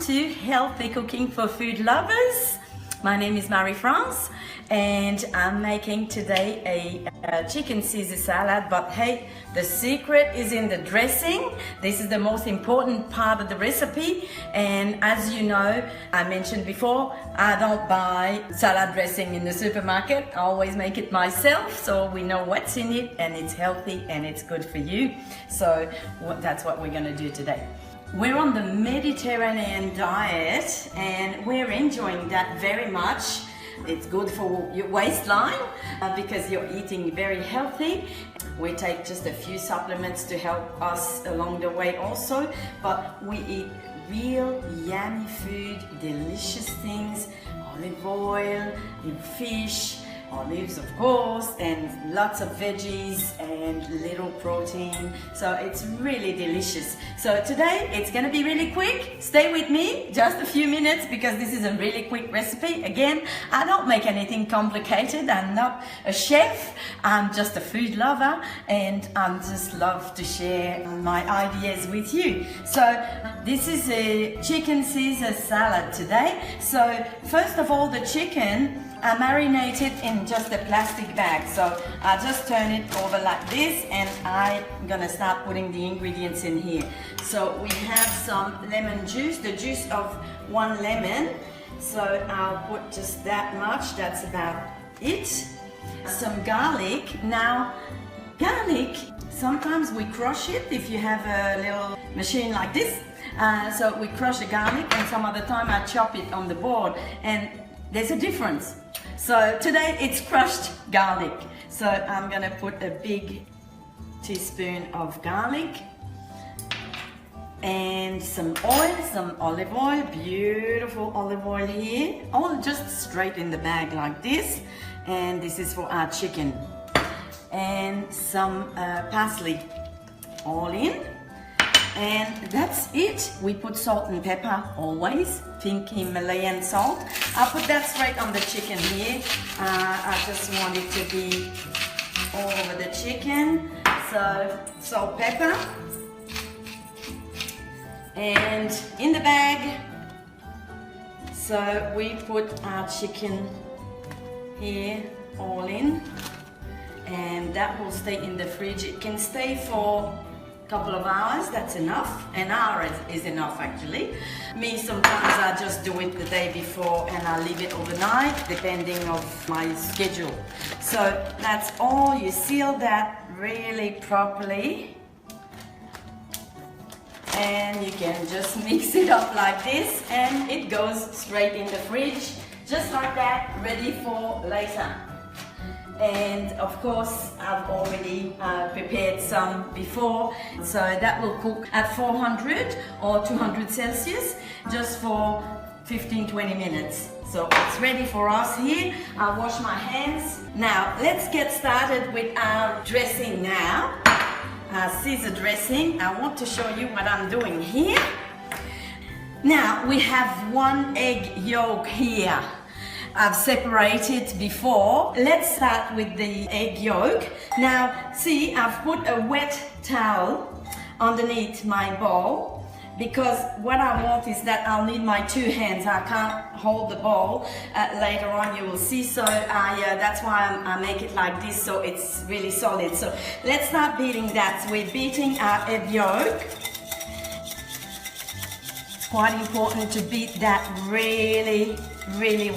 to Healthy Cooking for Food Lovers. My name is Marie-France and I'm making today a chicken Caesar salad, but hey, the secret is in the dressing. This is the most important part of the recipe, and as you know, I mentioned before, I don't buy salad dressing in the supermarket. I always make it myself, so we know what's in it and it's healthy and it's good for you. So that's what we're going to do today. We're on the Mediterranean diet and we're enjoying that very much. It's good for your waistline because you're eating very healthy. We take just a few supplements to help us along the way also, but we eat real yummy food, delicious things, olive oil, fish, olives of course, and lots of veggies and little protein, so it's really delicious. So today it's going to be really quick. Stay with me just a few minutes because this is a really quick recipe. Again, I don't make anything complicated. I'm not a chef, I'm just a food lover and I just love to share my ideas with you. So this is a chicken Caesar salad today. So first of all, the chicken I marinate it in just a plastic bag. So I just turn it over like this and I'm gonna start putting the ingredients in here. So we have some lemon juice, the juice of 1 lemon. So I'll put just that much, that's about it. Some garlic. Now, garlic, sometimes we crush it if you have a little machine like this. So we crush the garlic and some other time I chop it on the board, and there's a difference. So today it's crushed garlic. So I'm gonna put a big teaspoon of garlic and some oil, some olive oil, beautiful olive oil here, all just straight in the bag like this. And this is for our chicken. And some parsley, all in. And that's it. We put salt and pepper always, pink Himalayan salt. I'll put that straight on the chicken here. I just want it to be all over the chicken. So salt, pepper. And in the bag, so we put our chicken here all in. And that will stay in the fridge. It can stay for couple of hours, that's enough. An hour is enough actually. Me, sometimes I just do it the day before and I leave it overnight depending on my schedule. So that's all. You seal that really properly and you can just mix it up like this and it goes straight in the fridge just like that, ready for later. And of course I've already prepared some before, so that will cook at 400 or 200 Celsius just for 15-20 minutes. So it's ready for us here. I'll wash my hands. Now let's get started with our dressing now. Our Caesar dressing. I want to show you what I'm doing here. Now we have 1 egg yolk here. I've separated before. Let's start with the egg yolk. Now, see, I've put a wet towel underneath my bowl because what I want is that I'll need my 2 hands. I can't hold the bowl. Later on you will see, so that's why I make it like this so it's really solid. So let's start beating that. So we're beating our egg yolk. It's quite important to beat that really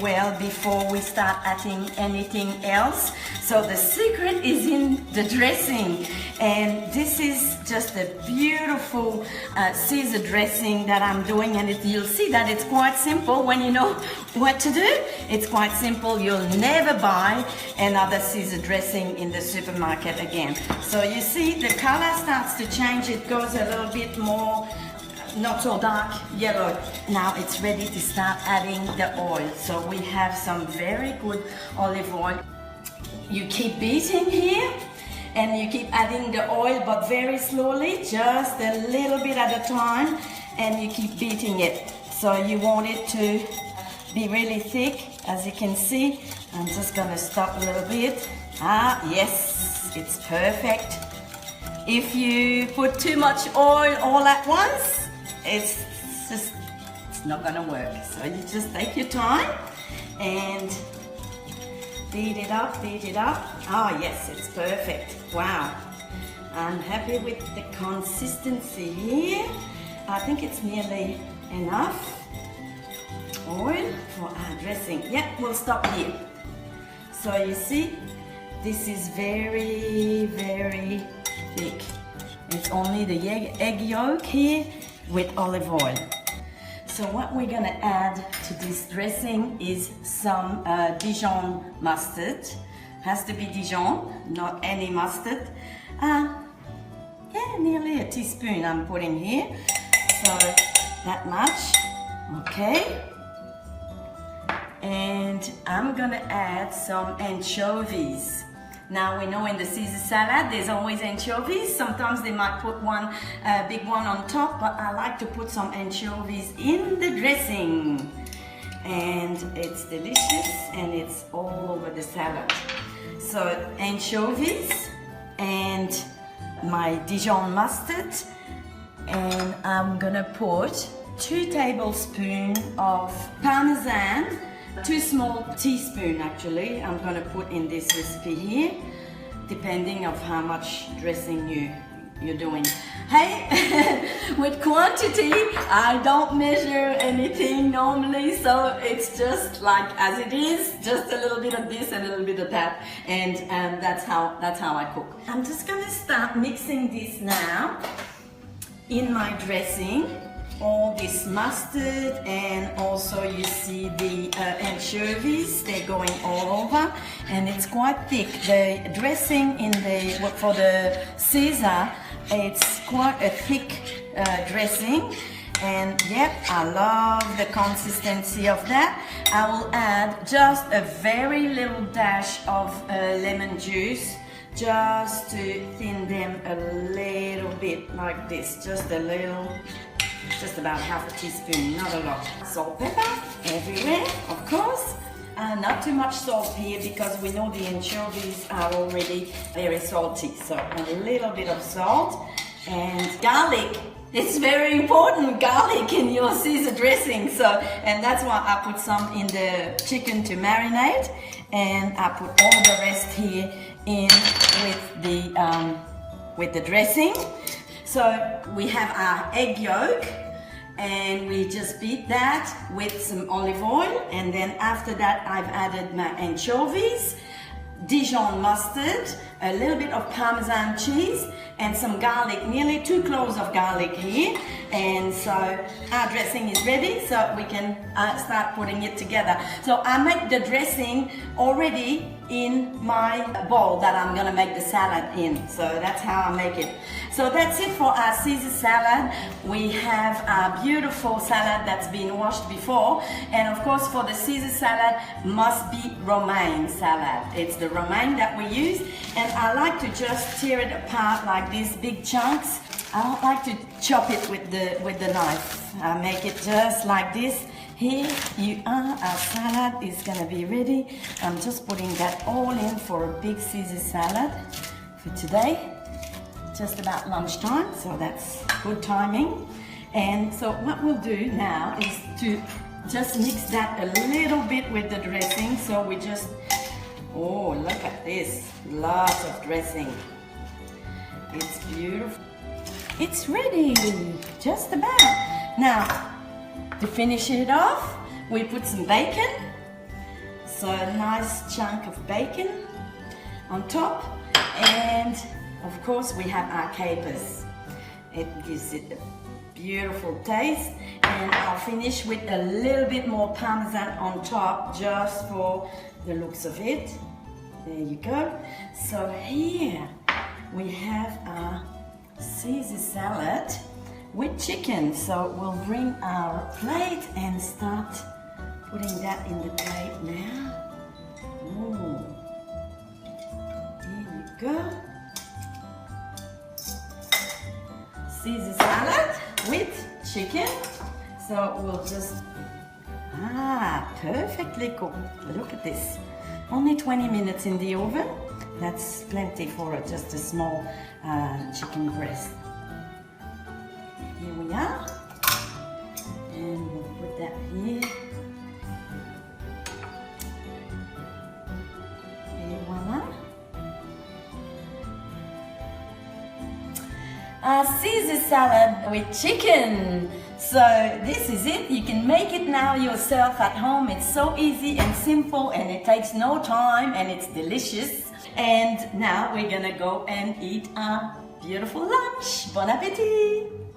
well before we start adding anything else. So the secret is in the dressing, and this is just a beautiful Caesar dressing that I'm doing, and you'll see that it's quite simple when you know what to do. It's quite simple. You'll never buy another Caesar dressing in the supermarket again. So you see the color starts to change. It goes a little bit more not so dark yellow. Now it's ready to start adding the oil. So we have some very good olive oil. You keep beating here and you keep adding the oil, but very slowly, just a little bit at a time, and you keep beating it. So you want it to be really thick, as you can see. I'm just gonna stop a little bit. Yes, it's perfect. If you put too much oil all at once, it's it's not gonna work. So you just take your time and beat it up, beat it up. Oh yes, it's perfect. Wow. I'm happy with the consistency here. I think it's nearly enough oil for our dressing. Yeah, we'll stop here. So you see, this is very, very thick. It's only the egg yolk here with olive oil. So what we're gonna add to this dressing is some Dijon mustard. Has to be Dijon, not any mustard. Yeah, nearly a teaspoon I'm putting here. So that much, okay. And I'm gonna add some anchovies. Now we know in the Caesar salad there's always anchovies. Sometimes they might put one big one on top, but I like to put some anchovies in the dressing. And it's delicious and it's all over the salad. So anchovies and my Dijon mustard, and I'm gonna put 2 tablespoons of Parmesan, 2 small teaspoons actually, I'm gonna put in this recipe here, depending of how much dressing you're doing. Hey, with quantity, I don't measure anything normally, so it's just like as it is, just a little bit of this and a little bit of that, and that's how I cook. I'm just gonna start mixing this now in my dressing. All this mustard, and also you see the anchovies, they're going all over, and it's quite thick. The dressing for the Caesar, it's quite a thick dressing, and yep, I love the consistency of that. I will add just a very little dash of lemon juice, just to thin them a little bit like this, just a little. Just about half a teaspoon, not a lot. Salt, pepper, everywhere, of course. Not too much salt here because we know the anchovies are already very salty. So a little bit of salt and garlic. It's very important, garlic in your Caesar dressing. So, and that's why I put some in the chicken to marinate, and I put all the rest here in with the dressing. So we have our egg yolk, and we just beat that with some olive oil, and then after that I've added my anchovies, Dijon mustard, a little bit of Parmesan cheese, and some garlic, nearly 2 cloves of garlic here. And so our dressing is ready, so we can start putting it together. So I make the dressing already in my bowl that I'm gonna make the salad in. So that's how I make it. So that's it for our Caesar salad. We have a beautiful salad that's been washed before, and of course for the Caesar salad must be romaine salad. It's the romaine that we use, and I like to just tear it apart like these big chunks. I don't like to chop it with the knife. I make it just like this. Here you are, our salad is gonna be ready. I'm just putting that all in for a big Caesar salad for today. Just about lunchtime, so that's good timing. And so what we'll do now is to just mix that a little bit with the dressing. So we just, oh, look at this, lots of dressing. It's beautiful. It's ready, just about. Now, to finish it off, we put some bacon. So a nice chunk of bacon on top, and of course we have our capers. It gives it a beautiful taste, and I'll finish with a little bit more Parmesan on top just for the looks of it. There you go. So here we have our Caesar salad with chicken. So we'll bring our plate and start putting that in the plate now. Ooh. There you go. Caesar salad with chicken. So we'll just, perfectly cooked. Look at this. Only 20 minutes in the oven. That's plenty for just a small chicken breast. Here we are. And we'll put that here. Et voila. A Caesar salad with chicken. So this is it. You can make it now yourself at home. It's so easy and simple, and it takes no time, and it's delicious. And now we're gonna go and eat a beautiful lunch. Bon appétit!